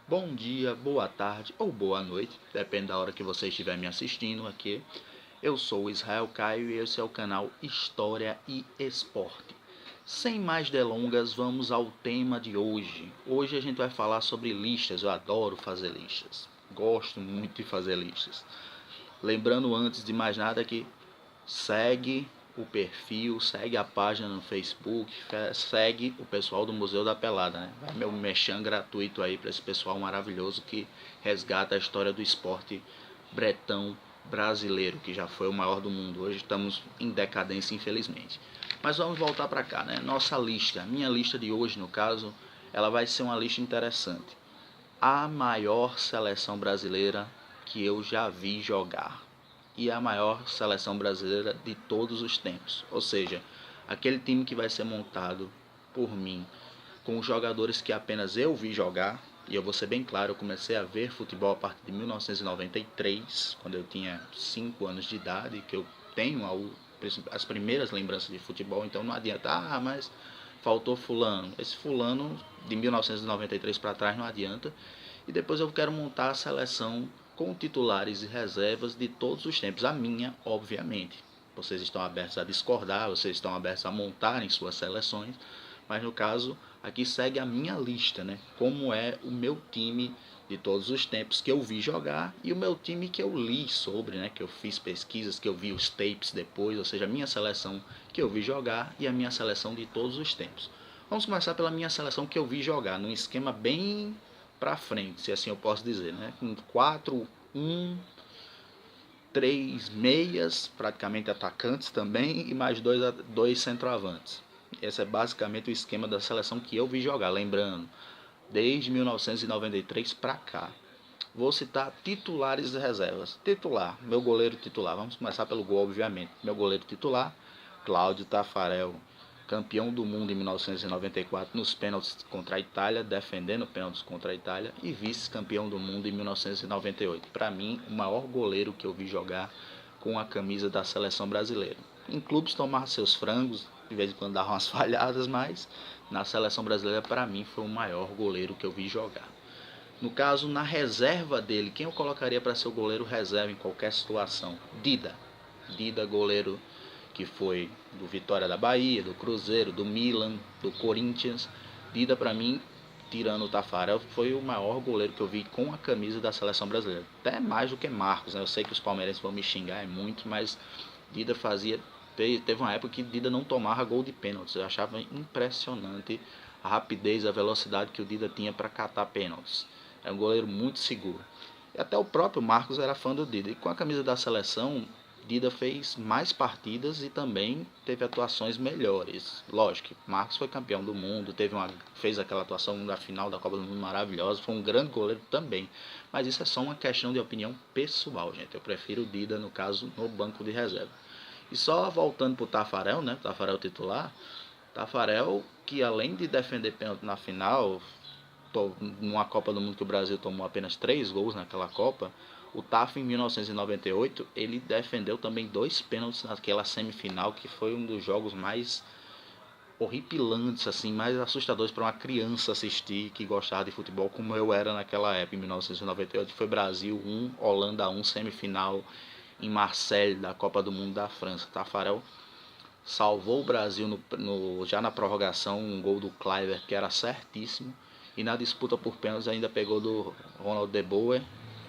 Bom dia, boa tarde ou boa noite, depende da hora que você estiver me assistindo aqui. Eu sou o Israel Caio e esse é o canal História e Esporte. Sem mais delongas, vamos ao tema de hoje. Hoje a gente vai falar sobre listas. Eu adoro fazer listas. Gosto muito de fazer listas. Lembrando antes de mais nada que segue o perfil, segue a página no Facebook, segue o pessoal do Museu da Pelada, né? Vai meu merchan gratuito aí para esse pessoal maravilhoso que resgata a história do esporte bretão brasileiro, que já foi o maior do mundo. Hoje estamos em decadência, infelizmente. Mas vamos voltar para cá, né? Nossa lista, minha lista de hoje, no caso, ela vai ser uma lista interessante. A maior seleção brasileira que eu já vi jogar e a maior seleção brasileira de todos os tempos. Ou seja, aquele time que vai ser montado por mim, com os jogadores que apenas eu vi jogar, e eu vou ser bem claro, eu comecei a ver futebol a partir de 1993, quando eu tinha 5 anos de idade, que eu tenho as primeiras lembranças de futebol, então não adianta, mas faltou fulano. Esse fulano de 1993 para trás não adianta. E depois eu quero montar a seleção com titulares e reservas de todos os tempos. A minha, obviamente. Vocês estão abertos a discordar, vocês estão abertos a montarem suas seleções, mas no caso, aqui segue a minha lista, né? Como é o meu time de todos os tempos que eu vi jogar e o meu time que eu li sobre, né? Que eu fiz pesquisas, que eu vi os tapes depois, ou seja, a minha seleção que eu vi jogar e a minha seleção de todos os tempos. Vamos começar pela minha seleção que eu vi jogar, num esquema bem para frente, se assim eu posso dizer, né? Com 4-1, 3 meias, praticamente atacantes também, e mais dois centroavantes. Esse é basicamente o esquema da seleção que eu vi jogar, lembrando, desde 1993 para cá. Vou citar titulares e reservas. Titular, meu goleiro titular. Vamos começar pelo gol, obviamente. Meu goleiro titular, Cláudio Tafarel, campeão do mundo em 1994 nos pênaltis contra a Itália, defendendo pênaltis contra a Itália, e vice-campeão do mundo em 1998. Para mim, o maior goleiro que eu vi jogar com a camisa da seleção brasileira. Em clubes tomar seus frangos, de vez em quando dava umas falhadas, mas na seleção brasileira, para mim, foi o maior goleiro que eu vi jogar. No caso, na reserva dele, quem eu colocaria para ser o goleiro reserva em qualquer situação? Dida. Dida, goleiro que foi do Vitória da Bahia, do Cruzeiro, do Milan, do Corinthians. Dida, para mim, tirando o Tafarel, foi o maior goleiro que eu vi com a camisa da seleção brasileira. Até mais do que Marcos, né? Eu sei que os palmeirenses vão me xingar muito, mas Dida fazia... Teve uma época que Dida não tomava gol de pênaltis. Eu achava impressionante a rapidez, a velocidade que o Dida tinha para catar pênaltis. É um goleiro muito seguro. E até o próprio Marcos era fã do Dida. E com a camisa da seleção, Dida fez mais partidas e também teve atuações melhores. Lógico, Marcos foi campeão do mundo, fez aquela atuação na final da Copa do Mundo maravilhosa, foi um grande goleiro também. Mas isso é só uma questão de opinião pessoal, gente. Eu prefiro o Dida, no caso, no banco de reserva. E só voltando para o Tafarel, né? Tafarel titular. Tafarel, que além de defender pênalti na final, numa Copa do Mundo que o Brasil tomou apenas 3 gols naquela Copa, o Taf em 1998 ele defendeu também 2 pênaltis naquela semifinal, que foi um dos jogos mais horripilantes, assim, mais assustadores para uma criança assistir que gostava de futebol como eu era naquela época, em 1998. Foi Brasil 1, Holanda 1, semifinal em Marseille da Copa do Mundo da França. Tafarel salvou o Brasil já na prorrogação, um gol do Kluivert que era certíssimo. E na disputa por pênaltis ainda pegou do Ronald De Boer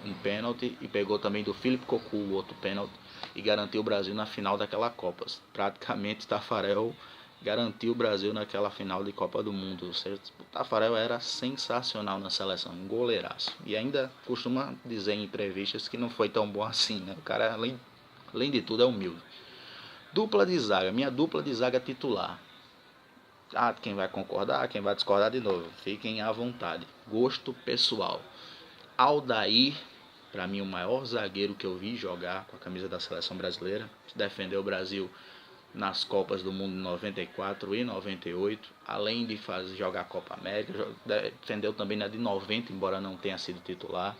um pênalti e pegou também do Philippe Cocu o outro pênalti e garantiu o Brasil na final daquela Copa. Praticamente Tafarel garantiu o Brasil naquela final de Copa do Mundo. Ou seja, o Tafarel era sensacional na seleção, um goleiraço. E ainda costuma dizer em entrevistas que não foi tão bom assim, né? O cara, além de tudo, é humilde. Dupla de zaga, minha dupla de zaga titular. Quem vai concordar, quem vai discordar de novo. Fiquem à vontade. Gosto pessoal. Aldair, para mim o maior zagueiro que eu vi jogar com a camisa da seleção brasileira. Defendeu o Brasil nas Copas do Mundo 94 e 98. Além de jogar a Copa América, defendeu também na de 90, embora não tenha sido titular.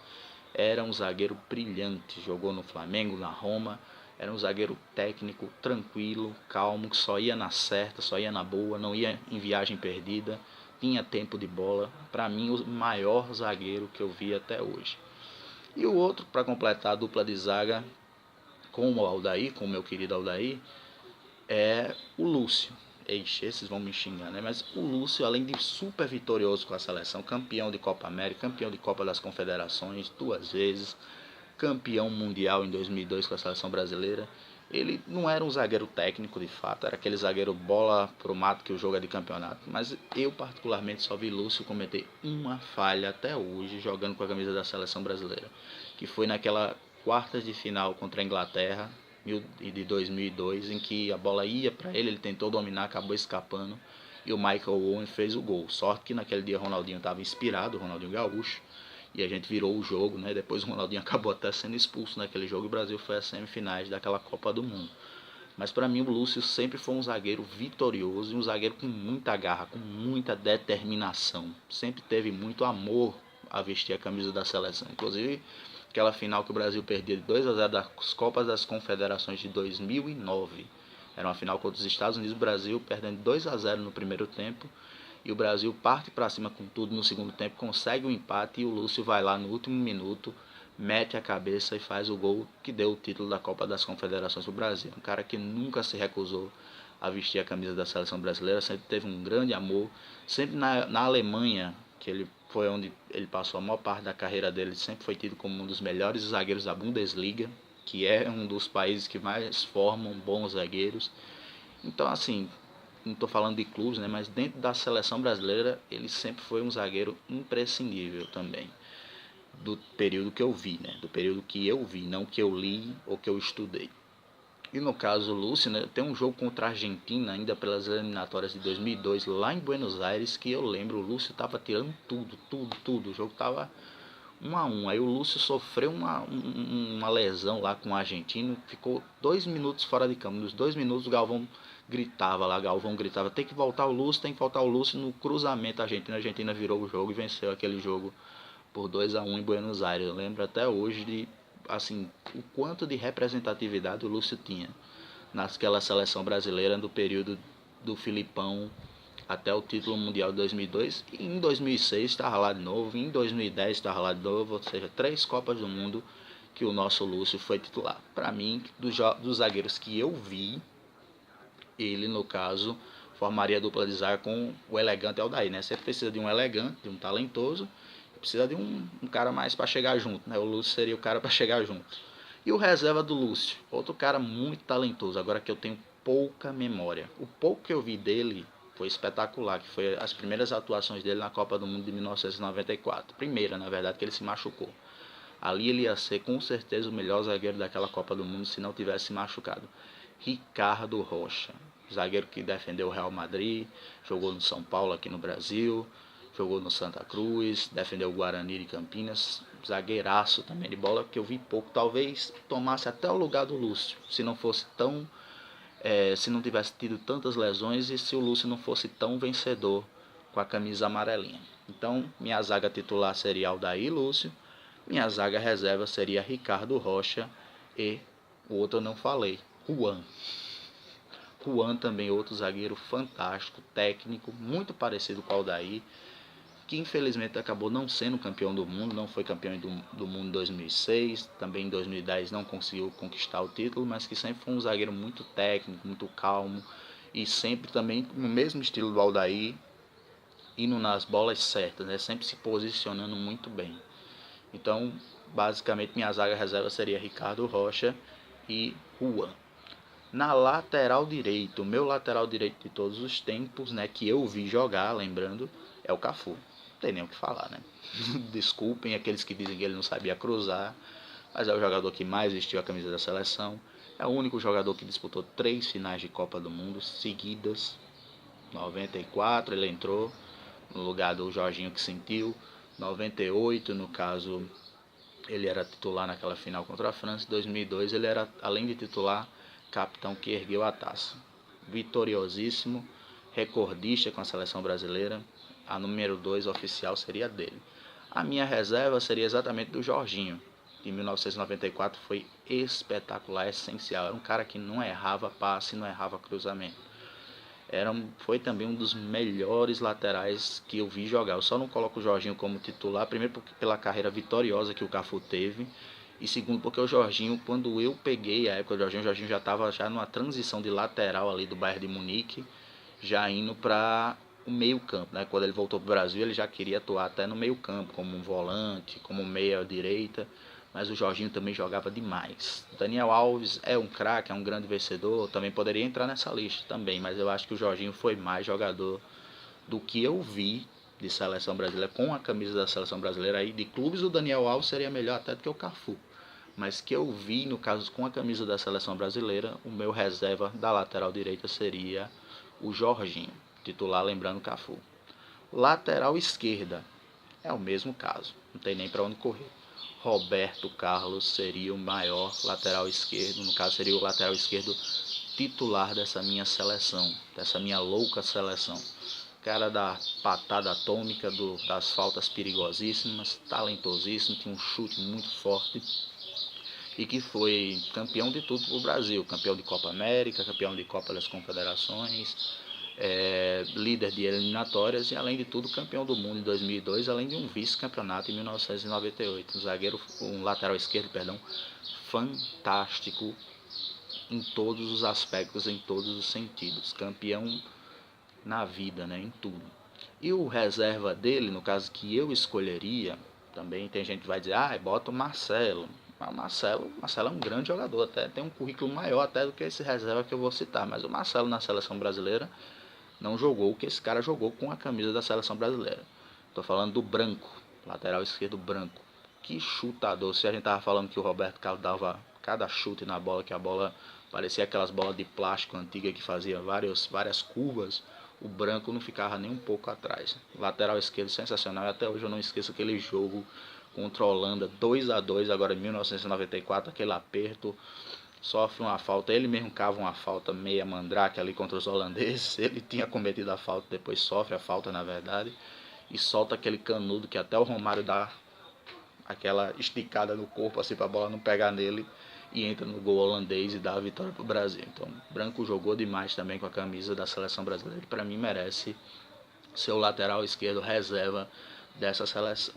Era um zagueiro brilhante. Jogou no Flamengo, na Roma. Era um zagueiro técnico, tranquilo, calmo, que só ia na certa, só ia na boa, não ia em viagem perdida. tinha tempo de bola. Para mim, o maior zagueiro que eu vi até hoje. E o outro, para completar a dupla de zaga com o Aldair, com o meu querido Aldair, é o Lúcio. Eixe, esses vão me xingar, né? Mas o Lúcio, além de super vitorioso com a seleção, campeão de Copa América, campeão de Copa das Confederações 2 vezes, campeão mundial em 2002 com a seleção brasileira, ele não era um zagueiro técnico de fato, era aquele zagueiro bola pro mato que o jogo é de campeonato, mas eu particularmente só vi Lúcio cometer uma falha até hoje jogando com a camisa da seleção brasileira, que foi naquela quartas de final contra a Inglaterra de 2002, em que a bola ia para ele tentou dominar, acabou escapando e o Michael Owen fez o gol. Sorte que naquele dia o Ronaldinho estava inspirado, o Ronaldinho Gaúcho, e a gente virou o jogo, né? Depois o Ronaldinho acabou até sendo expulso naquele jogo e o Brasil foi às semifinais daquela Copa do Mundo. Mas para mim o Lúcio sempre foi um zagueiro vitorioso e um zagueiro com muita garra, com muita determinação. Sempre teve muito amor a vestir a camisa da seleção. Inclusive aquela final que o Brasil perdia de 2-0 das Copas das Confederações de 2009. Era uma final contra os Estados Unidos, o Brasil perdendo 2-0 no primeiro tempo. E o Brasil parte para cima com tudo no segundo tempo, consegue o empate e o Lúcio vai lá no último minuto, mete a cabeça e faz o gol que deu o título da Copa das Confederações para o Brasil. Um cara que nunca se recusou a vestir a camisa da seleção brasileira, sempre teve um grande amor, sempre na Alemanha, que ele foi onde ele passou a maior parte da carreira dele, sempre foi tido como um dos melhores zagueiros da Bundesliga, que é um dos países que mais formam bons zagueiros. Então, assim, não estou falando de clubes, né, mas dentro da seleção brasileira ele sempre foi um zagueiro imprescindível também, do período que eu vi, né, do período que eu vi, não que eu li ou que eu estudei. E no caso o Lúcio, né, tem um jogo contra a Argentina, ainda pelas eliminatórias de 2002, lá em Buenos Aires, que eu lembro, o Lúcio estava tirando tudo, o jogo estava 1-1, aí o Lúcio sofreu uma lesão lá com o argentino, ficou 2 minutos fora de campo, nos 2 minutos o Galvão gritava, tem que voltar o Lúcio, no cruzamento a Argentina virou o jogo e venceu aquele jogo por 2-1 em Buenos Aires. Eu lembro até hoje de, assim, o quanto de representatividade o Lúcio tinha naquela seleção brasileira do período do Filipão até o título mundial de 2002, e em 2006 estava lá de novo, em 2010 estava lá de novo, ou seja, 3 Copas do Mundo que o nosso Lúcio foi titular. Para mim, dos zagueiros que eu vi, ele, no caso, formaria a dupla de zaga com o elegante Aldair, né? Você precisa de um elegante, de um talentoso, precisa de um cara mais para chegar junto, né? O Lúcio seria o cara para chegar junto. E o reserva do Lúcio, outro cara muito talentoso, agora que eu tenho pouca memória. O pouco que eu vi dele foi espetacular, que foi as primeiras atuações dele na Copa do Mundo de 1994. Primeira, na verdade, que ele se machucou. Ali ele ia ser com certeza o melhor zagueiro daquela Copa do Mundo se não tivesse se machucado. Ricardo Rocha, zagueiro que defendeu o Real Madrid, jogou no São Paulo aqui no Brasil, jogou no Santa Cruz, defendeu o Guarani de Campinas, zagueiraço também de bola, que eu vi pouco, talvez tomasse até o lugar do Lúcio, se não fosse tão, se não tivesse tido tantas lesões e se o Lúcio não fosse tão vencedor com a camisa amarelinha. Então, minha zaga titular seria Aldair Lúcio, minha zaga reserva seria Ricardo Rocha e o outro eu não falei, Juan. Juan também outro zagueiro fantástico, técnico, muito parecido com o Aldair, que infelizmente acabou não sendo campeão do mundo, não foi campeão do mundo em 2006, também em 2010 não conseguiu conquistar o título, mas que sempre foi um zagueiro muito técnico, muito calmo e sempre também no mesmo estilo do Aldair, indo nas bolas certas, né? Sempre se posicionando muito bem. Então, basicamente minha zaga reserva seria Ricardo Rocha e Juan. Na lateral direito, o meu lateral direito de todos os tempos, né, que eu vi jogar, lembrando, é o Cafu. Não tem nem o que falar, né? Desculpem aqueles que dizem que ele não sabia cruzar, mas é o jogador que mais vestiu a camisa da seleção. É o único jogador que disputou 3 finais de Copa do Mundo seguidas. 94 ele entrou no lugar do Jorginho que sentiu. 98, no caso, ele era titular naquela final contra a França. Em 2002 ele era, além de titular, capitão que ergueu a taça. Vitoriosíssimo, recordista com a seleção brasileira. A número 2 oficial seria dele. A minha reserva seria exatamente do Jorginho. Em 1994 foi espetacular, essencial. Era um cara que não errava passe, não errava cruzamento. Foi também um dos melhores laterais que eu vi jogar. Eu só não coloco o Jorginho como titular, primeiro porque pela carreira vitoriosa que o Cafu teve, e segundo porque o Jorginho, quando eu peguei a época do Jorginho, o Jorginho já estava já numa transição de lateral ali do Bayern de Munique, já indo para o meio campo, né? Quando ele voltou para o Brasil, ele já queria atuar até no meio campo, como um volante, como meia direita, mas o Jorginho também jogava demais. Daniel Alves é um craque, é um grande vencedor, também poderia entrar nessa lista também, mas eu acho que o Jorginho foi mais jogador do que eu vi de seleção brasileira, com a camisa da seleção brasileira. Aí de clubes o Daniel Alves seria melhor até do que o Cafu, mas que eu vi no caso com a camisa da seleção brasileira, o meu reserva da lateral direita seria o Jorginho, titular lembrando o Cafu. Lateral esquerda é o mesmo caso, não tem nem para onde correr. Roberto Carlos seria o maior lateral esquerdo, no caso seria o lateral esquerdo titular dessa minha seleção, dessa minha louca seleção. Cara da patada atômica, das faltas perigosíssimas, talentosíssimo, tinha um chute muito forte e que foi campeão de tudo para o Brasil, campeão de Copa América, campeão de Copa das Confederações, líder de eliminatórias e, além de tudo, campeão do mundo em 2002, além de um vice-campeonato em 1998. Um lateral esquerdo, fantástico em todos os aspectos, em todos os sentidos. Campeão na vida, né, em tudo. E o reserva dele, no caso que eu escolheria, também tem gente que vai dizer, bota o Marcelo. Mas Marcelo é um grande jogador, até tem um currículo maior até do que esse reserva que eu vou citar. Mas o Marcelo na seleção brasileira não jogou o que esse cara jogou com a camisa da seleção brasileira. Estou falando do Branco, lateral esquerdo Branco. Que chutador. Se a gente tava falando que o Roberto Carlos dava cada chute na bola, que a bola parecia aquelas bolas de plástico antiga que fazia várias curvas, o Branco não ficava nem um pouco atrás. Lateral esquerdo sensacional, e até hoje eu não esqueço aquele jogo contra a Holanda, 2-2, agora em 1994, aquele aperto, sofre uma falta, ele mesmo cava uma falta meia mandrake ali contra os holandeses, ele tinha cometido a falta, depois sofre a falta na verdade, e solta aquele canudo que até o Romário dá aquela esticada no corpo assim para a bola não pegar nele, e entra no gol holandês e dá a vitória para o Brasil. Então, Branco jogou demais também com a camisa da seleção brasileira, que para mim merece ser o lateral esquerdo reserva dessa seleção.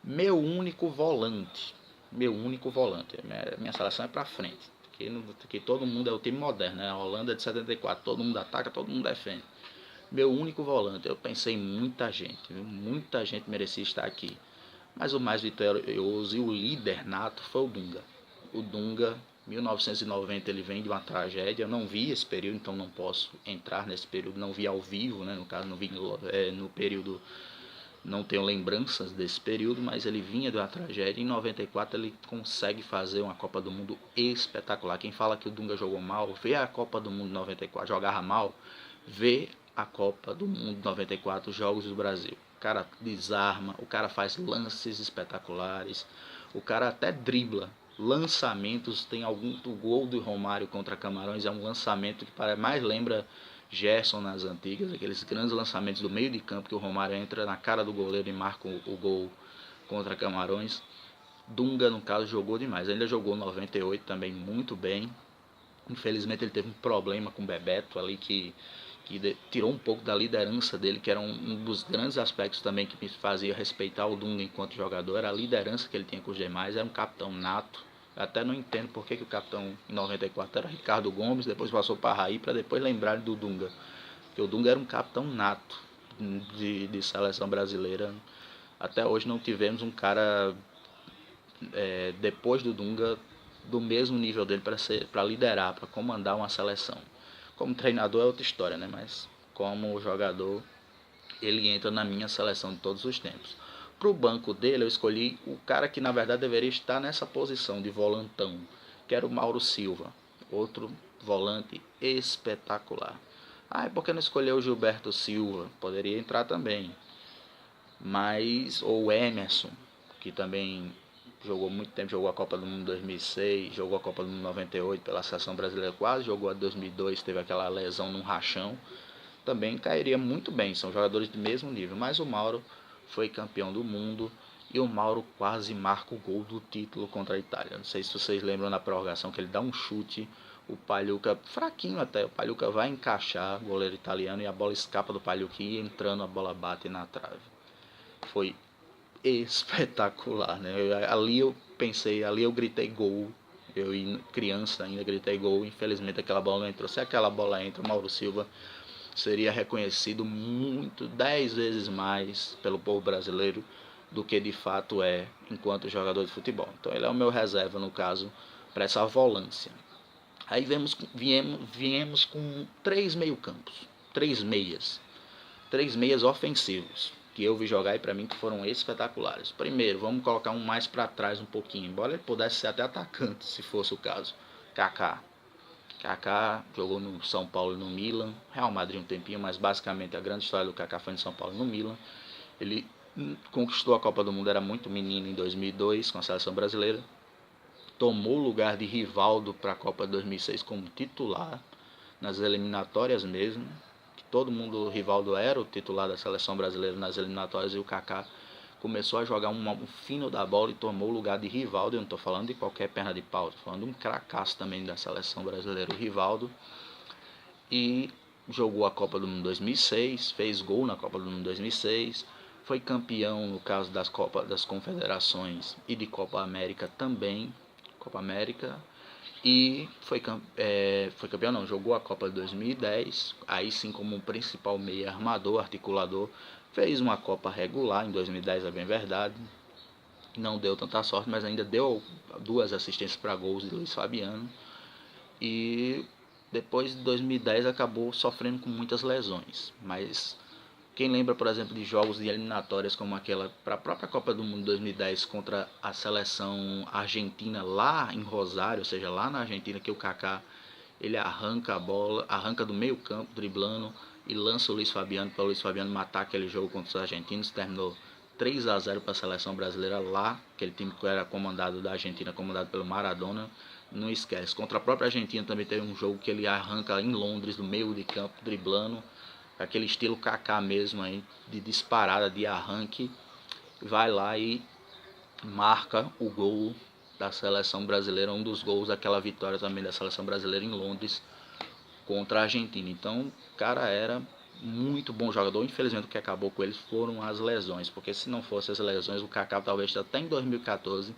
Meu único volante, minha seleção é para frente, que todo mundo é o time moderno, né? A Holanda é de 74, todo mundo ataca, todo mundo defende. Meu único volante, eu pensei em muita gente merecia estar aqui, mas o mais vitorioso e o líder nato foi o Dunga. O Dunga, 1990, ele vem de uma tragédia. Eu não vi esse período, então não posso entrar nesse período. Não vi ao vivo, né? No caso, não vi no período, não tenho lembranças desse período, mas ele vinha de uma tragédia. Em 94 ele consegue fazer uma Copa do Mundo espetacular. Quem fala que o Dunga jogou mal, vê a Copa do Mundo 94, jogava mal, vê a Copa do Mundo 94, Jogos do Brasil. O cara desarma, o cara faz lances espetaculares, o cara até dribla. Lançamentos, tem o gol do Romário contra Camarões, é um lançamento que mais lembra Gerson nas antigas, aqueles grandes lançamentos do meio de campo que o Romário entra na cara do goleiro e marca o gol contra Camarões. Dunga, no caso, jogou demais, ainda jogou 98 também muito bem. Infelizmente ele teve um problema com o Bebeto ali que tirou um pouco da liderança dele, que era um dos grandes aspectos também que me fazia respeitar o Dunga enquanto jogador, era a liderança que ele tinha com os demais, era um capitão nato. Eu até não entendo porque o capitão em 94 era Ricardo Gomes, depois passou para Raí, para depois lembrar do Dunga, porque o Dunga era um capitão nato de seleção brasileira. Até hoje não tivemos um cara depois do Dunga do mesmo nível dele para liderar, para comandar uma seleção. Como treinador é outra história, né? Mas como jogador, ele entra na minha seleção de todos os tempos. Para o banco dele, eu escolhi o cara que na verdade deveria estar nessa posição de volantão, que era o Mauro Silva, outro volante espetacular. E por que não escolheu o Gilberto Silva? Poderia entrar também. Ou o Emerson, que também jogou muito tempo, jogou a Copa do Mundo 2006, jogou a Copa do Mundo 98 pela seleção brasileira, quase jogou a 2002, teve aquela lesão num rachão, também cairia muito bem, são jogadores do mesmo nível, mas o Mauro foi campeão do mundo e o Mauro quase marca o gol do título contra a Itália. Não sei se vocês lembram na prorrogação que ele dá um chute, O Pagliuca, fraquinho até, o Pagliuca vai encaixar, goleiro italiano, e a bola escapa do Pagliuca e entrando a bola bate na trave. Foi espetacular, né? Ali eu pensei, ali eu gritei gol. Eu, criança ainda, gritei gol. Infelizmente aquela bola não entrou. Se aquela bola entra, o Mauro Silva seria reconhecido muito, 10 vezes mais pelo povo brasileiro do que de fato é enquanto jogador de futebol. Então ele é o meu reserva, no caso, para essa volância. Aí viemos com 3 meio-campos, 3 meias. 3 meias ofensivos que eu vi jogar e para mim que foram espetaculares. Primeiro, vamos colocar um mais para trás um pouquinho, embora ele pudesse ser até atacante, se fosse o caso. Kaká. Kaká jogou no São Paulo e no Milan, Real Madrid um tempinho, mas basicamente a grande história do Kaká foi no São Paulo e no Milan. Ele conquistou a Copa do Mundo, era muito menino, em 2002 com a seleção brasileira. Tomou o lugar de Rivaldo para a Copa de 2006 como titular, nas eliminatórias mesmo. Todo mundo, o Rivaldo era o titular da seleção brasileira nas eliminatórias e o Kaká começou a jogar um fino da bola e tomou o lugar de Rivaldo. Eu não estou falando de qualquer perna de pau, estou falando de um cracaço também da seleção brasileira, o Rivaldo. E jogou a Copa do Mundo 2006, fez gol na Copa do Mundo 2006, foi campeão no caso das Copas das Confederações e de Copa América também, Copa América. E foi campeão não, jogou a Copa de 2010, aí sim como principal meia armador, articulador, fez uma Copa regular em 2010, é bem verdade, não deu tanta sorte, mas ainda deu 2 assistências para gols de Luiz Fabiano, e depois de 2010 acabou sofrendo com muitas lesões, mas quem lembra, por exemplo, de jogos de eliminatórias como aquela para a própria Copa do Mundo 2010 contra a seleção argentina lá em Rosário, ou seja, lá na Argentina, que o Kaká ele arranca a bola, arranca do meio campo, driblando e lança o Luiz Fabiano para o Luiz Fabiano matar aquele jogo contra os argentinos. Terminou 3-0 para a seleção brasileira lá, aquele time que era comandado da Argentina, comandado pelo Maradona. Não esquece, contra a própria Argentina também teve um jogo que ele arranca em Londres, do meio de campo, driblando, aquele estilo Kaká mesmo aí, de disparada, de arranque, vai lá e marca o gol da seleção brasileira, um dos gols daquela vitória também da seleção brasileira em Londres contra a Argentina. Então, o cara era muito bom jogador. Infelizmente o que acabou com ele foram as lesões, porque se não fossem as lesões, o Kaká talvez até em 2014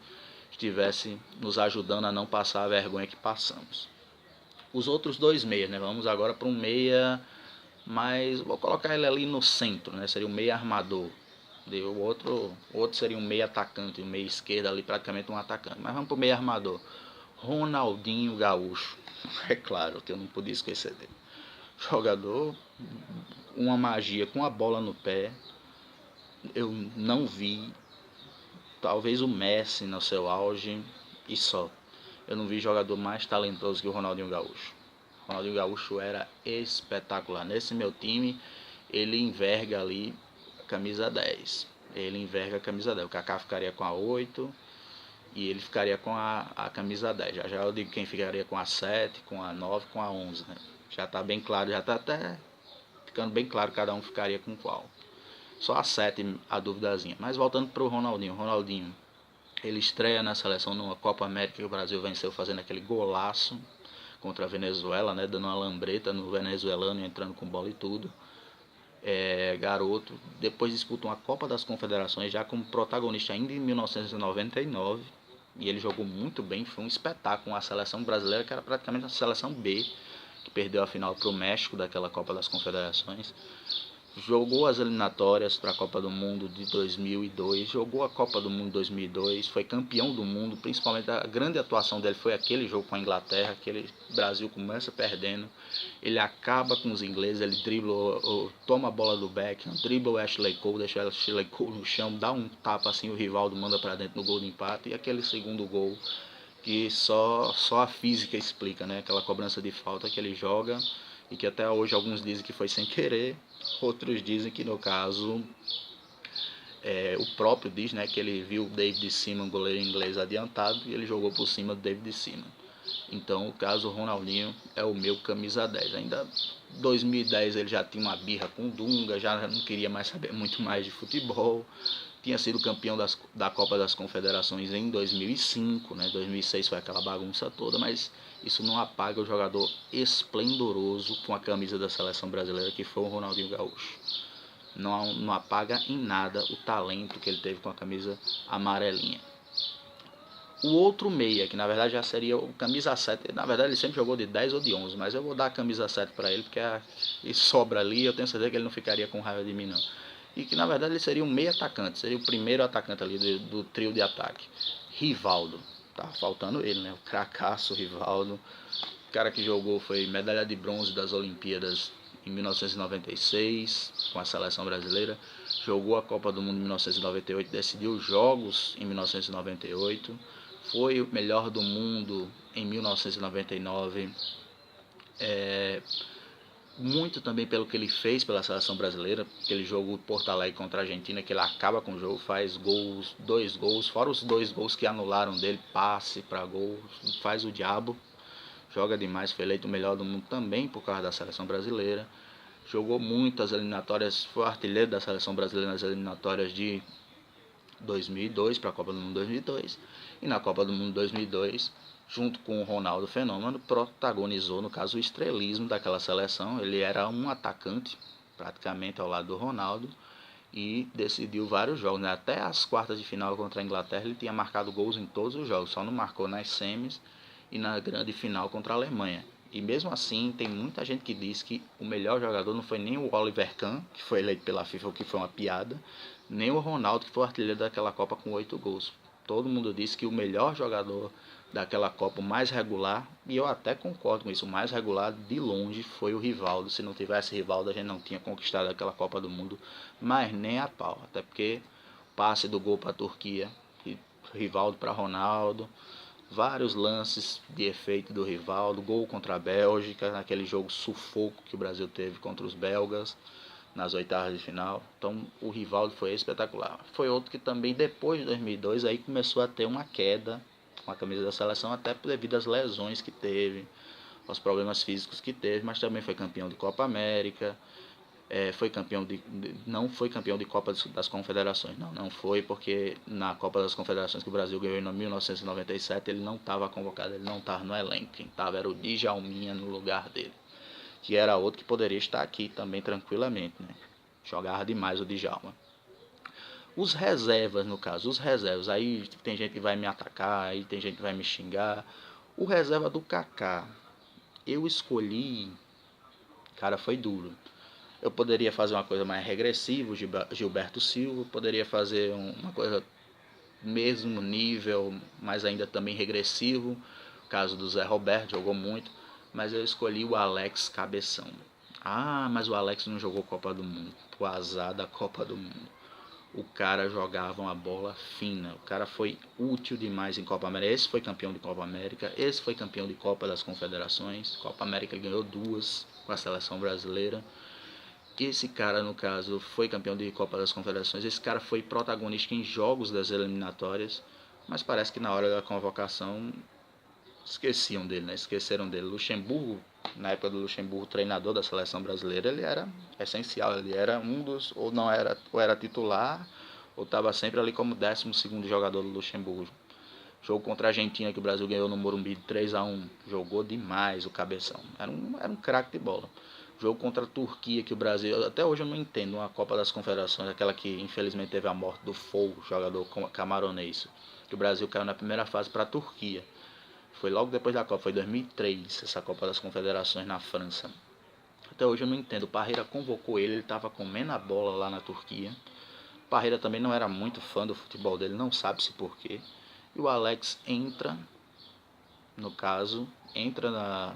estivesse nos ajudando a não passar a vergonha que passamos. Os outros 2 meias, né? Vamos agora para um meia, mas vou colocar ele ali no centro, né? Seria um meia armador. O outro seria um meia atacante, um meia esquerda ali, praticamente um atacante. Mas vamos para o meia armador. Ronaldinho Gaúcho. É claro que eu não podia esquecer dele. Jogador, uma magia com a bola no pé. Eu não vi, talvez o Messi no seu auge e só. Eu não vi jogador mais talentoso que o Ronaldinho Gaúcho. O Ronaldinho Gaúcho era espetacular. Nesse meu time, ele enverga ali a camisa 10. Ele enverga a camisa 10. O Kaká ficaria com a 8 e ele ficaria com a camisa 10. Já eu digo quem ficaria com a 7, com a 9, com a 11. Né? Já está bem claro, já está até ficando bem claro cada um ficaria com qual. Só a 7 a duvidazinha. Mas voltando para o Ronaldinho. Ronaldinho, ele estreia na seleção numa Copa América que o Brasil venceu fazendo aquele golaço contra a Venezuela, né, dando uma lambreta no venezuelano, entrando com bola e tudo. Garoto, depois disputa uma Copa das Confederações já como protagonista ainda em 1999, e ele jogou muito bem, foi um espetáculo. A seleção brasileira que era praticamente a seleção B, que perdeu a final para o México daquela Copa das Confederações. Jogou as eliminatórias para a Copa do Mundo de 2002, jogou a Copa do Mundo de 2002, foi campeão do mundo, principalmente a grande atuação dele foi aquele jogo com a Inglaterra, que o Brasil começa perdendo, ele acaba com os ingleses, ele dribla, toma a bola do Beckham, dribla o Ashley Cole, deixa o Ashley Cole no chão, dá um tapa assim, o Rivaldo manda para dentro no gol de empate, e aquele segundo gol que só a física explica, né? Aquela cobrança de falta que ele joga, e que até hoje alguns dizem que foi sem querer, outros dizem que no caso o próprio diz, né, que ele viu o David Seaman, goleiro inglês, adiantado, e ele jogou por cima do David Seaman. Então o caso Ronaldinho é o meu camisa 10. Ainda em 2010 ele já tinha uma birra com o Dunga, já não queria mais saber muito mais de futebol, tinha sido campeão da Copa das Confederações em 2005, né? 2006 foi aquela bagunça toda, mas isso não apaga o jogador esplendoroso com a camisa da seleção brasileira que foi o Ronaldinho Gaúcho. Não apaga em nada o talento que ele teve com a camisa amarelinha. O outro meia, que na verdade já seria o camisa 7, na verdade ele sempre jogou de 10 ou de 11, mas eu vou dar a camisa 7 para ele, porque isso sobra ali, eu tenho certeza que ele não ficaria com raiva de mim não. E que na verdade ele seria um meia atacante, seria o primeiro atacante ali do trio de ataque. Rivaldo, tá faltando ele, né? O cracaço Rivaldo, o cara que jogou, foi medalha de bronze das Olimpíadas em 1996 com a seleção brasileira, jogou a Copa do Mundo em 1998, decidiu jogos em 1998, foi o melhor do mundo em 1999, muito também pelo que ele fez pela seleção brasileira, aquele jogo Porto Alegre contra a Argentina, que ele acaba com o jogo, faz gols, 2 gols, fora os 2 gols que anularam dele, passe para gol, faz o diabo, joga demais, foi eleito o melhor do mundo também por causa da seleção brasileira, jogou muitas eliminatórias, foi artilheiro da seleção brasileira nas eliminatórias de 2002 para a Copa do Mundo 2002 e na Copa do Mundo 2002, junto com o Ronaldo Fenômeno, protagonizou, no caso, o estrelismo daquela seleção. Ele era um atacante, praticamente ao lado do Ronaldo, e decidiu vários jogos, né? Até as quartas de final contra a Inglaterra ele tinha marcado gols em todos os jogos, só não marcou nas semis e na grande final contra a Alemanha. E mesmo assim, tem muita gente que diz que o melhor jogador não foi nem o Oliver Kahn, que foi eleito pela FIFA, o que foi uma piada, nem o Ronaldo, que foi artilheiro daquela Copa com 8 gols. Todo mundo diz que o melhor jogador daquela Copa, o mais regular, e eu até concordo com isso, o mais regular de longe foi o Rivaldo. Se não tivesse Rivaldo, a gente não tinha conquistado aquela Copa do Mundo, mas nem a pau. Até porque passe do gol para a Turquia, Rivaldo para Ronaldo, vários lances de efeito do Rivaldo, gol contra a Bélgica, naquele jogo sufoco que o Brasil teve contra os belgas nas oitavas de final. Então o Rivaldo foi espetacular. Foi outro que também depois de 2002 aí começou a ter uma queda com a camisa da seleção, até devido às lesões que teve, aos problemas físicos que teve, mas também foi campeão de Copa América, foi campeão não foi campeão de Copa das Confederações, não foi, porque na Copa das Confederações que o Brasil ganhou em 1997 ele não estava convocado, ele não estava no elenco, quem estava era o Djalminha no lugar dele, que era outro que poderia estar aqui também tranquilamente, né? Jogava demais o Djalma. Os reservas, no caso, os reservas, aí tem gente que vai me atacar, aí tem gente que vai me xingar. O reserva do Kaká, eu escolhi, cara, foi duro. Eu poderia fazer uma coisa mais regressiva, Gilberto Silva, poderia fazer uma coisa mesmo nível, mas ainda também regressivo, o caso do Zé Roberto, jogou muito, mas eu escolhi o Alex Cabeção. Ah, mas o Alex não jogou Copa do Mundo, o azar da Copa do Mundo. O cara jogava uma bola fina, o cara foi útil demais em Copa América. Esse foi campeão de Copa América, esse foi campeão de Copa das Confederações. Copa América ele ganhou 2 com a seleção brasileira. Esse cara, no caso, foi campeão de Copa das Confederações. Esse cara foi protagonista em jogos das eliminatórias, mas parece que na hora da convocação esqueciam dele, né? Esqueceram dele. Luxemburgo, na época do Luxemburgo, treinador da seleção brasileira, ele era essencial. Ele era um dos, ou não era, ou era titular, ou estava sempre ali como 12º jogador do Luxemburgo. Jogo contra a Argentina, que o Brasil ganhou no Morumbi de 3-1, jogou demais o Cabeção. Era um craque de bola. Jogo contra a Turquia, que o Brasil, até hoje eu não entendo, uma Copa das Confederações, aquela que infelizmente teve a morte do Fogo, jogador camaronês, que o Brasil caiu na primeira fase para a Turquia. Foi logo depois da Copa, foi 2003, essa Copa das Confederações na França. Até hoje eu não entendo, o Parreira convocou ele estava comendo a bola lá na Turquia. O Parreira também não era muito fã do futebol dele, não sabe-se porquê. E o Alex entra, no caso, entra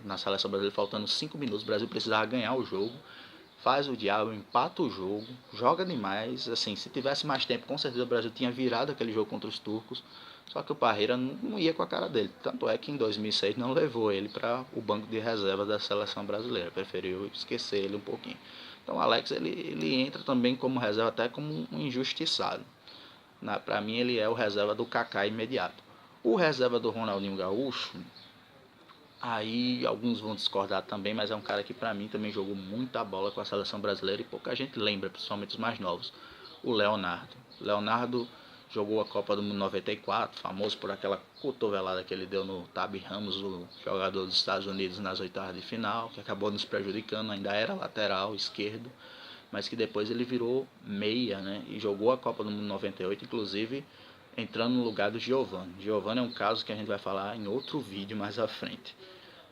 na seleção brasileira faltando 5 minutos, o Brasil precisava ganhar o jogo, faz o diabo, empata o jogo, joga demais, assim, se tivesse mais tempo, com certeza o Brasil tinha virado aquele jogo contra os turcos, só que o Parreira não ia com a cara dele, tanto é que em 2006 não levou ele para o banco de reserva da seleção brasileira, preferiu esquecer ele um pouquinho. Então o Alex, ele entra também como reserva, até como um injustiçado. Para mim ele é o reserva do Kaká imediato. O reserva do Ronaldinho Gaúcho, aí alguns vão discordar também, mas é um cara que para mim também jogou muita bola com a seleção brasileira e pouca gente lembra, principalmente os mais novos. o Leonardo. Leonardo jogou a Copa do Mundo 94, famoso por aquela cotovelada que ele deu no Tabby Ramos, o jogador dos Estados Unidos, nas oitavas de final, que acabou nos prejudicando, ainda era lateral esquerdo, mas que depois ele virou meia, né? E jogou a Copa do Mundo 98, inclusive entrando no lugar do Giovanni. Giovanni é um caso que a gente vai falar em outro vídeo mais à frente.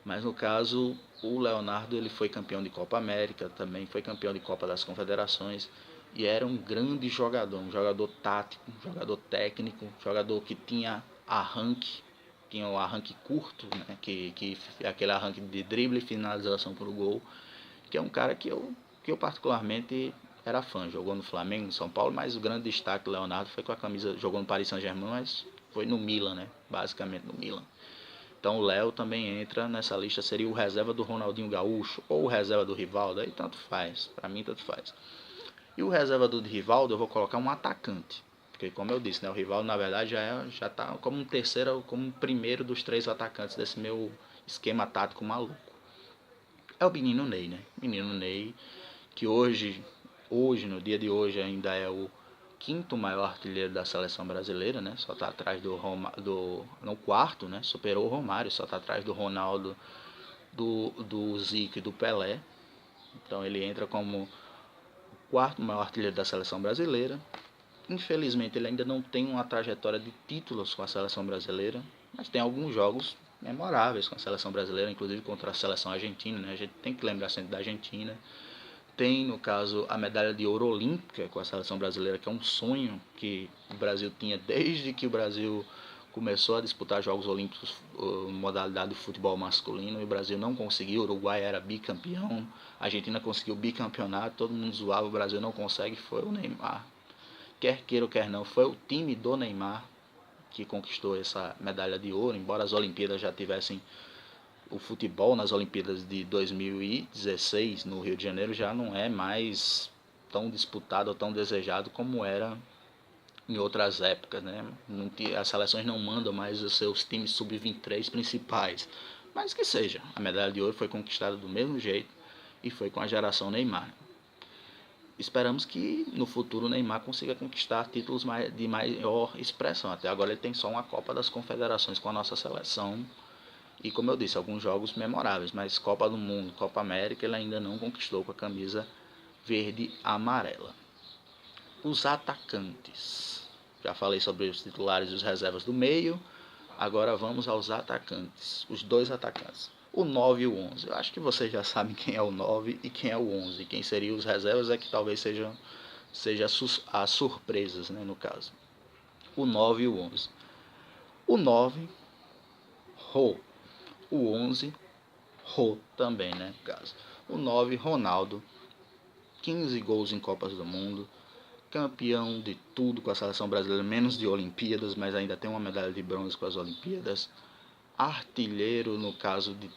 Mas no caso, o Leonardo ele foi campeão de Copa América, também foi campeão de Copa das Confederações e era um grande jogador, um jogador tático, um jogador técnico, um jogador que tinha um arranque curto, né, que é aquele arranque de drible e finalização para o gol, que é um cara que eu particularmente era fã. Jogou no Flamengo, no São Paulo, mas o grande destaque do Leonardo foi com a camisa, jogou no Paris Saint-Germain, mas foi no Milan, né, basicamente no Milan. Então o Léo também entra nessa lista, seria o reserva do Ronaldinho Gaúcho ou o reserva do Rivaldo, aí tanto faz, pra mim tanto faz. E o reserva do Rivaldo eu vou colocar um atacante, porque como eu disse, né, o Rivaldo na verdade já tá como um terceiro, como um primeiro dos três atacantes desse meu esquema tático maluco. É o menino Ney, né? Menino Ney, que hoje no dia de hoje ainda é o quinto maior artilheiro da seleção brasileira, né? Só está atrás no quarto, né? Superou o Romário, só está atrás do Ronaldo, do Zico e do Pelé. Então ele entra como o quarto maior artilheiro da seleção brasileira. Infelizmente ele ainda não tem uma trajetória de títulos com a seleção brasileira, mas tem alguns jogos memoráveis com a seleção brasileira, inclusive contra a seleção argentina, né? A gente tem que lembrar sempre da Argentina. Tem, no caso, a medalha de ouro olímpica com a seleção brasileira, que é um sonho que o Brasil tinha desde que o Brasil começou a disputar Jogos Olímpicos, modalidade de futebol masculino, e o Brasil não conseguiu. O Uruguai era bicampeão, a Argentina conseguiu bicampeonato, todo mundo zoava, o Brasil não consegue, foi o Neymar. Quer queira ou quer não, foi o time do Neymar que conquistou essa medalha de ouro, embora as Olimpíadas já tivessem o futebol nas Olimpíadas de 2016 no Rio de Janeiro já não é mais tão disputado ou tão desejado como era em outras épocas, né? As seleções não mandam mais os seus times sub-23 principais, mas que seja, a medalha de ouro foi conquistada do mesmo jeito e foi com a geração Neymar. Esperamos que no futuro o Neymar consiga conquistar títulos de maior expressão. Até agora ele tem só uma Copa das Confederações com a nossa seleção. E como eu disse, alguns jogos memoráveis, mas Copa do Mundo, Copa América, ele ainda não conquistou com a camisa verde-amarela. Os atacantes. Já falei sobre os titulares e os reservas do meio. Agora vamos aos atacantes. Os dois atacantes. O 9 e o 11. Eu acho que vocês já sabem quem é o 9 e quem é o 11. Quem seriam os reservas é que talvez seja as surpresas, né, no caso. O 9 e o 11. O 9, Rô. O 11, Rô também, né, no caso. O 9, Ronaldo. 15 gols em Copas do Mundo. Campeão de tudo com a seleção brasileira, menos de Olimpíadas, mas ainda tem uma medalha de bronze com as Olimpíadas. Artilheiro, no caso de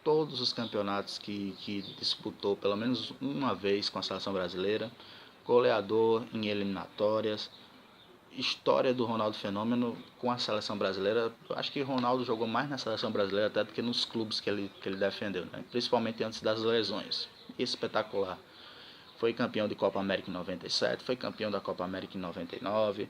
todos os campeonatos que disputou pelo menos uma vez com a seleção brasileira. Goleador em eliminatórias. História do Ronaldo Fenômeno com a seleção brasileira. Eu acho que o Ronaldo jogou mais na seleção brasileira até do que nos clubes que ele defendeu, né? Principalmente antes das lesões. Espetacular. Foi campeão de Copa América em 97, foi campeão da Copa América em 99,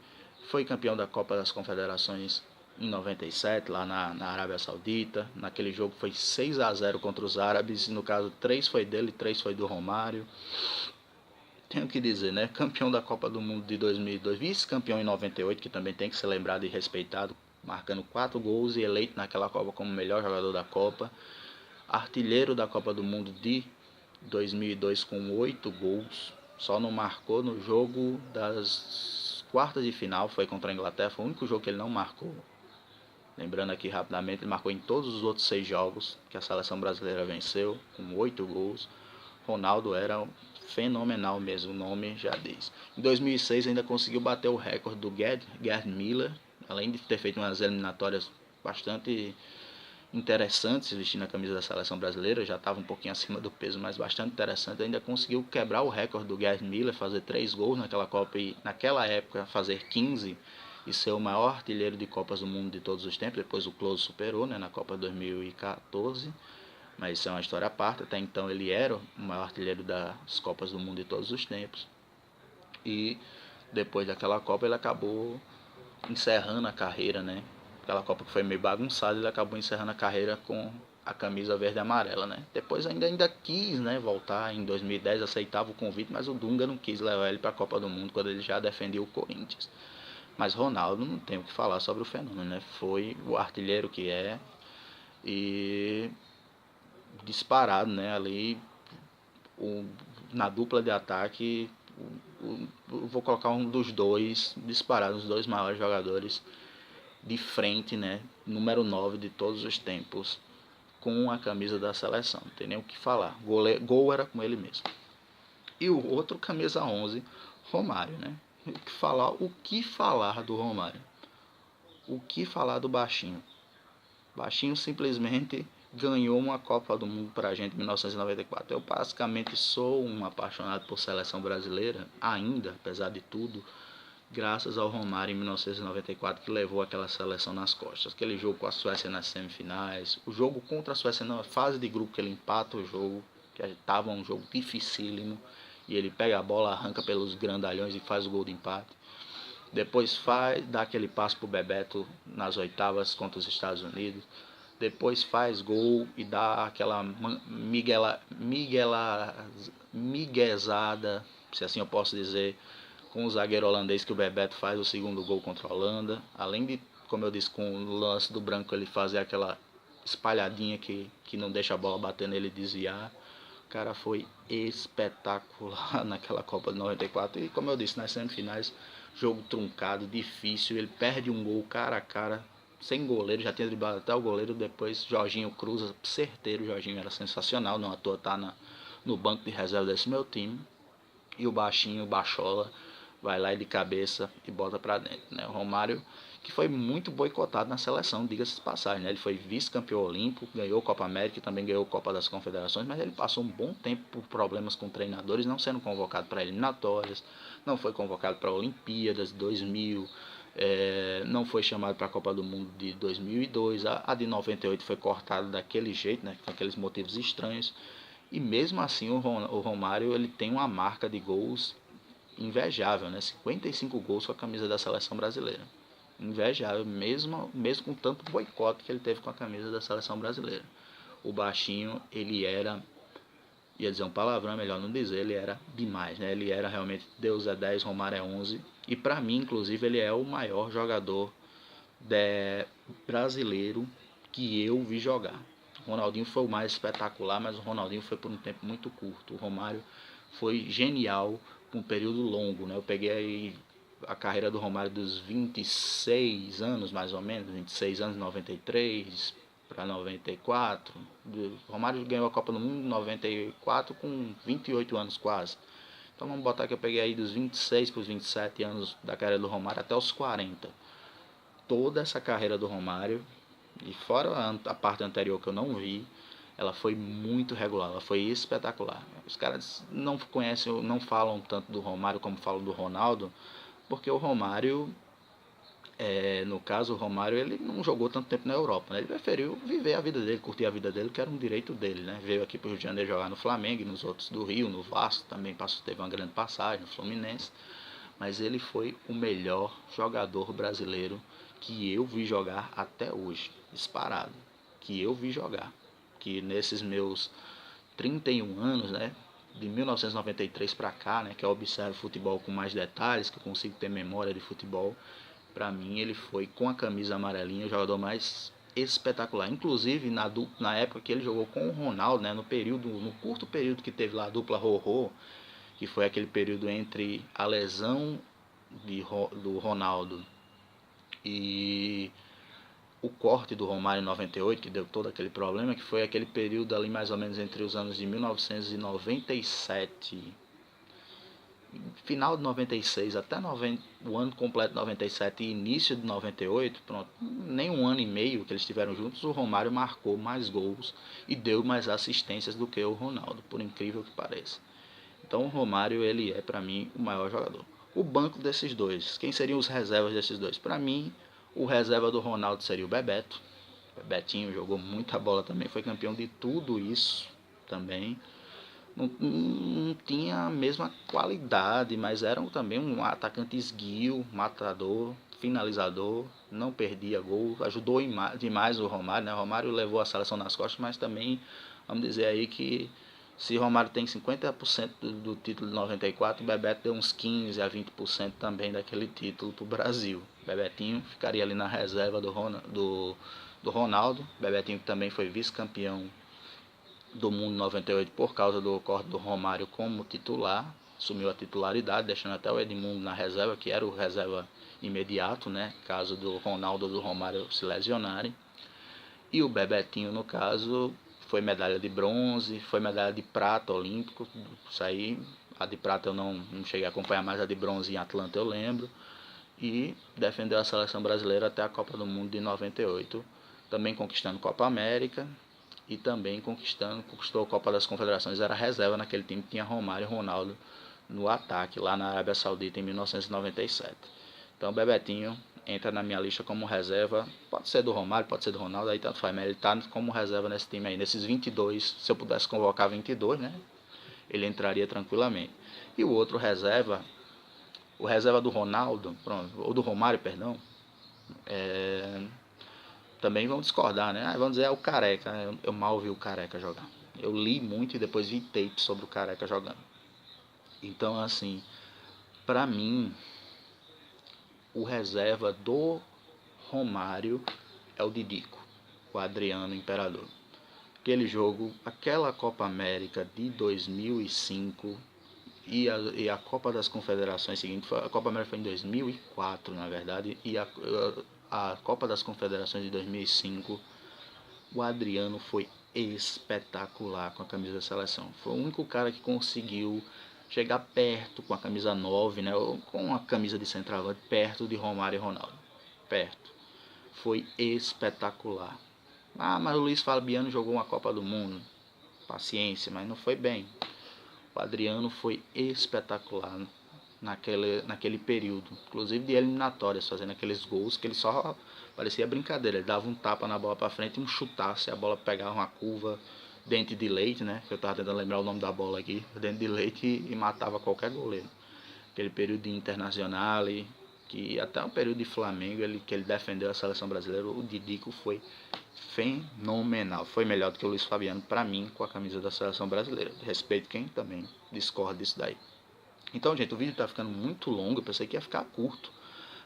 foi campeão da Copa das Confederações em 97, lá na Arábia Saudita. Naquele jogo foi 6-0 contra os árabes, no caso 3 foi dele, 3 foi do Romário. Tenho que dizer, né? Campeão da Copa do Mundo de 2002, vice-campeão em 98, que também tem que ser lembrado e respeitado, marcando 4 gols e eleito naquela Copa como o melhor jogador da Copa. Artilheiro da Copa do Mundo de 2002 com 8 gols. Só não marcou no jogo das quartas de final, foi contra a Inglaterra, foi o único jogo que ele não marcou. Lembrando aqui rapidamente, ele marcou em todos os outros 6 jogos que a seleção brasileira venceu, com 8 gols. Ronaldo era fenomenal mesmo, o nome já diz. Em 2006 ainda conseguiu bater o recorde do Gerd Müller, além de ter feito umas eliminatórias bastante interessantes vestindo a camisa da seleção brasileira, já estava um pouquinho acima do peso, mas bastante interessante. Ainda conseguiu quebrar o recorde do Gerd Müller, fazer 3 gols naquela Copa e naquela época fazer 15 e ser o maior artilheiro de Copas do Mundo de todos os tempos. Depois o Klose superou, né, na Copa 2014, mas isso é uma história à parte. Até então ele era o maior artilheiro das Copas do Mundo de todos os tempos. E depois daquela Copa ele acabou encerrando a carreira, né? Aquela Copa que foi meio bagunçada, ele acabou encerrando a carreira com a camisa verde e amarela, né? Depois ainda quis, né, voltar em 2010, aceitava o convite, mas o Dunga não quis levar ele para a Copa do Mundo quando ele já defendia o Corinthians. Mas Ronaldo não tem o que falar sobre o fenômeno, né? Foi o artilheiro que é e disparado, né? Ali na dupla de ataque, vou colocar um dos dois disparados, os dois maiores jogadores de frente, né? Número 9 de todos os tempos, com a camisa da seleção. Não tem nem o que falar. Gol era com ele mesmo. E o outro, camisa 11, Romário, né? O que falar do Romário? O que falar do Baixinho? Baixinho simplesmente ganhou uma Copa do Mundo pra gente em 1994. Eu basicamente sou um apaixonado por seleção brasileira, ainda, apesar de tudo, graças ao Romário em 1994, que levou aquela seleção nas costas. Aquele jogo com a Suécia nas semifinais, o jogo contra a Suécia na fase de grupo, que ele empata o jogo, que estava um jogo dificílimo, e ele pega a bola, arranca pelos grandalhões e faz o gol de empate. Depois dá aquele passo pro Bebeto nas oitavas contra os Estados Unidos. Depois faz gol e dá aquela miguezada, se assim eu posso dizer, com o zagueiro holandês, que o Bebeto faz o segundo gol contra a Holanda. Além de, como eu disse, com o lance do branco, ele fazer aquela espalhadinha que não deixa a bola bater nele e desviar. O cara foi espetacular naquela Copa de 94. E como eu disse, nas semifinais, jogo truncado, difícil. Ele perde um gol cara a cara, sem goleiro, já tinha driblado até o goleiro. Depois Jorginho cruza, certeiro. O Jorginho era sensacional, não à toa tá no banco de reserva desse meu time. E o Baixinho, o Bachola, vai lá e de cabeça e bota pra dentro, né? O Romário, que foi muito boicotado na seleção, diga-se de passagem, né? Ele foi vice-campeão olímpico, ganhou Copa América e também ganhou Copa das Confederações, mas ele passou um bom tempo por problemas com treinadores, não sendo convocado para eliminatórias, não foi convocado para Olimpíadas 2000, não foi chamado para a Copa do Mundo de 2002, a de 98 foi cortada daquele jeito, né? Com aqueles motivos estranhos. E mesmo assim o Romário ele tem uma marca de gols invejável, né? 55 gols com a camisa da seleção brasileira. Invejável, mesmo com tanto boicote que ele teve com a camisa da seleção brasileira. O Baixinho, ele era, ia dizer um palavrão, é melhor não dizer, ele era demais, né? Ele era realmente Deus é 10, Romário é 11. E para mim, inclusive, ele é o maior jogador brasileiro que eu vi jogar. O Ronaldinho foi o mais espetacular, mas o Ronaldinho foi por um tempo muito curto. O Romário foi genial por um período longo, né? Eu peguei aí a carreira do Romário dos 26 anos, mais ou menos, 26 anos, 93 para 94. O Romário ganhou a Copa do Mundo em 94 com 28 anos quase. Então vamos botar que eu peguei aí dos 26 para os 27 anos da carreira do Romário até os 40. Toda essa carreira do Romário, e fora a parte anterior que eu não vi, ela foi muito regular, ela foi espetacular. Os caras não conhecem, não falam tanto do Romário como falam do Ronaldo, porque o Romário, no caso o Romário, ele não jogou tanto tempo na Europa, né? Ele preferiu viver a vida dele, curtir a vida dele, que era um direito dele, né? Veio aqui para o Rio de Janeiro jogar no Flamengo, e nos outros do Rio, no Vasco também teve uma grande passagem, no Fluminense, mas ele foi o melhor jogador brasileiro que eu vi jogar até hoje, disparado, que eu vi jogar, que nesses meus 31 anos, né, de 1993 para cá, né, que eu observo futebol com mais detalhes, que eu consigo ter memória de futebol, para mim ele foi, com a camisa amarelinha, o jogador mais espetacular. Inclusive na época que ele jogou com o Ronaldo, né, no curto período que teve lá a dupla Rorô, que foi aquele período entre a lesão do Ronaldo e o corte do Romário em 98, que deu todo aquele problema, que foi aquele período ali mais ou menos entre os anos de 1997, final de 96 até o ano completo de 97 e início de 98, pronto, nem um ano e meio que eles estiveram juntos, o Romário marcou mais gols e deu mais assistências do que o Ronaldo, por incrível que pareça. Então o Romário, ele é para mim o maior jogador. O banco desses dois, quem seriam os reservas desses dois? Para mim, o reserva do Ronaldo seria o Bebeto. O Bebetinho jogou muita bola também, foi campeão de tudo isso também. não tinha a mesma qualidade, mas era também um atacante esguio, matador, finalizador, não perdia gol, ajudou demais o Romário, né? O Romário levou a seleção nas costas, mas também, vamos dizer aí que se o Romário tem 50% do título de 94, o Bebeto deu uns 15 a 20% também daquele título para o Brasil. Bebetinho ficaria ali na reserva do Ronaldo. Bebetinho que também foi vice-campeão do mundo em 98 por causa do corte do Romário como titular. Assumiu a titularidade, deixando até o Edmundo na reserva, que era o reserva imediato, né? Caso do Ronaldo ou do Romário se lesionarem. E o Bebetinho, no caso, foi medalha de bronze, foi medalha de prata olímpico. Isso aí, a de prata eu não cheguei a acompanhar, mas a de bronze em Atlanta eu lembro. E defendeu a seleção brasileira até a Copa do Mundo de 98, também conquistando Copa América e também conquistou a Copa das Confederações. Era reserva naquele time que tinha Romário e Ronaldo no ataque lá na Arábia Saudita em 1997. Então o Bebetinho entra na minha lista como reserva, pode ser do Romário, pode ser do Ronaldo, aí tanto faz, mas ele está como reserva nesse time aí, nesses 22, se eu pudesse convocar 22, né, ele entraria tranquilamente. E o outro reserva, o reserva do Ronaldo, pronto, ou do Romário, perdão, também vão discordar, né, vamos dizer, é o Careca, eu mal vi o Careca jogar. Eu li muito e depois vi tapes sobre o Careca jogando. Então, assim, pra mim, o reserva do Romário é o Didico, o Adriano Imperador. Aquele jogo, aquela Copa América de 2005 e a Copa das Confederações seguinte, a Copa América foi em 2004, na verdade, e a Copa das Confederações de 2005, o Adriano foi espetacular com a camisa da seleção. Foi o único cara que conseguiu chegar perto com a camisa 9, né, ou com a camisa de centroavante, perto de Romário e Ronaldo. Perto. Foi espetacular. Ah, mas o Luiz Fabiano jogou uma Copa do Mundo. Paciência, mas não foi bem. O Adriano foi espetacular naquele período. Inclusive de eliminatórias, fazendo aqueles gols que ele só parecia brincadeira. Ele dava um tapa na bola para frente e um chutasse, a bola pegava uma curva, dente de leite, né? Eu tava tentando lembrar o nome da bola aqui. Dente de leite e matava qualquer goleiro. Aquele período de Internacional, que até o período de Flamengo, que ele defendeu a seleção brasileira, o Didico foi fenomenal. Foi melhor do que o Luiz Fabiano para mim com a camisa da seleção brasileira. Respeito quem também discorda disso daí. Então, gente, o vídeo está ficando muito longo. Eu pensei que ia ficar curto,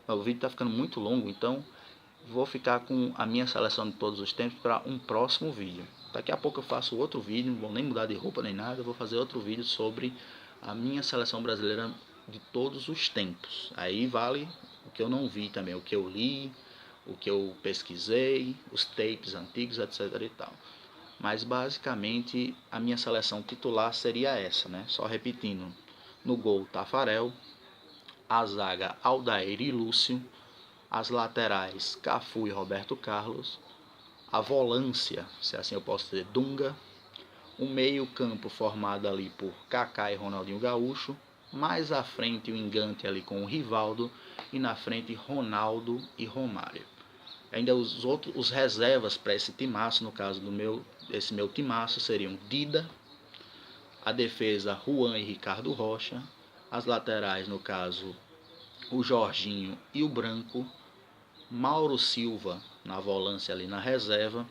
mas o vídeo está ficando muito longo. Então, vou ficar com a minha seleção de todos os tempos para um próximo vídeo. Daqui a pouco eu faço outro vídeo, não vou nem mudar de roupa nem nada. Eu vou fazer outro vídeo sobre a minha seleção brasileira de todos os tempos. Aí vale o que eu não vi também, o que eu li, o que eu pesquisei, os tapes antigos, etc e tal. Mas basicamente a minha seleção titular seria essa, né? Só repetindo: no gol Tafarel, a zaga Aldair e Lúcio, as laterais Cafu e Roberto Carlos, a volância, se assim eu posso dizer, Dunga, o meio campo formado ali por Kaká e Ronaldinho Gaúcho, mais à frente o engante ali com o Rivaldo e na frente Ronaldo e Romário. Ainda os reservas para esse timaço, no caso esse meu timaço, seriam Dida, a defesa Juan e Ricardo Rocha, as laterais, no caso, o Jorginho e o Branco, Mauro Silva na volância ali na reserva,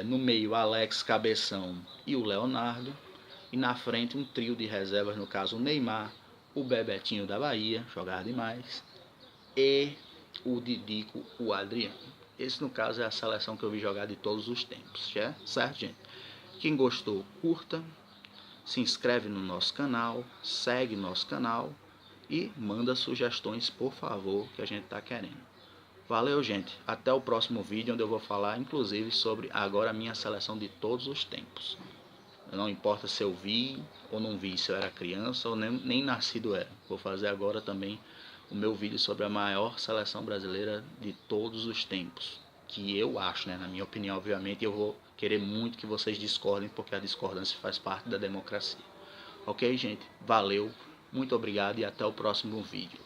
no meio Alex Cabeção e o Leonardo, e na frente um trio de reservas, no caso o Neymar, o Bebetinho da Bahia, jogar demais, e o Didico, o Adriano. Esse no caso é a seleção que eu vi jogar de todos os tempos, certo, gente? Quem gostou, curta, se inscreve no nosso canal, segue nosso canal e manda sugestões, por favor, que a gente está querendo. Valeu, gente. Até o próximo vídeo, onde eu vou falar, inclusive, sobre agora a minha seleção de todos os tempos. Não importa se eu vi ou não vi, se eu era criança ou nem nascido era. Vou fazer agora também o meu vídeo sobre a maior seleção brasileira de todos os tempos. Que eu acho, né? Na minha opinião, obviamente, eu vou querer muito que vocês discordem, porque a discordância faz parte da democracia. Ok, gente? Valeu, muito obrigado e até o próximo vídeo.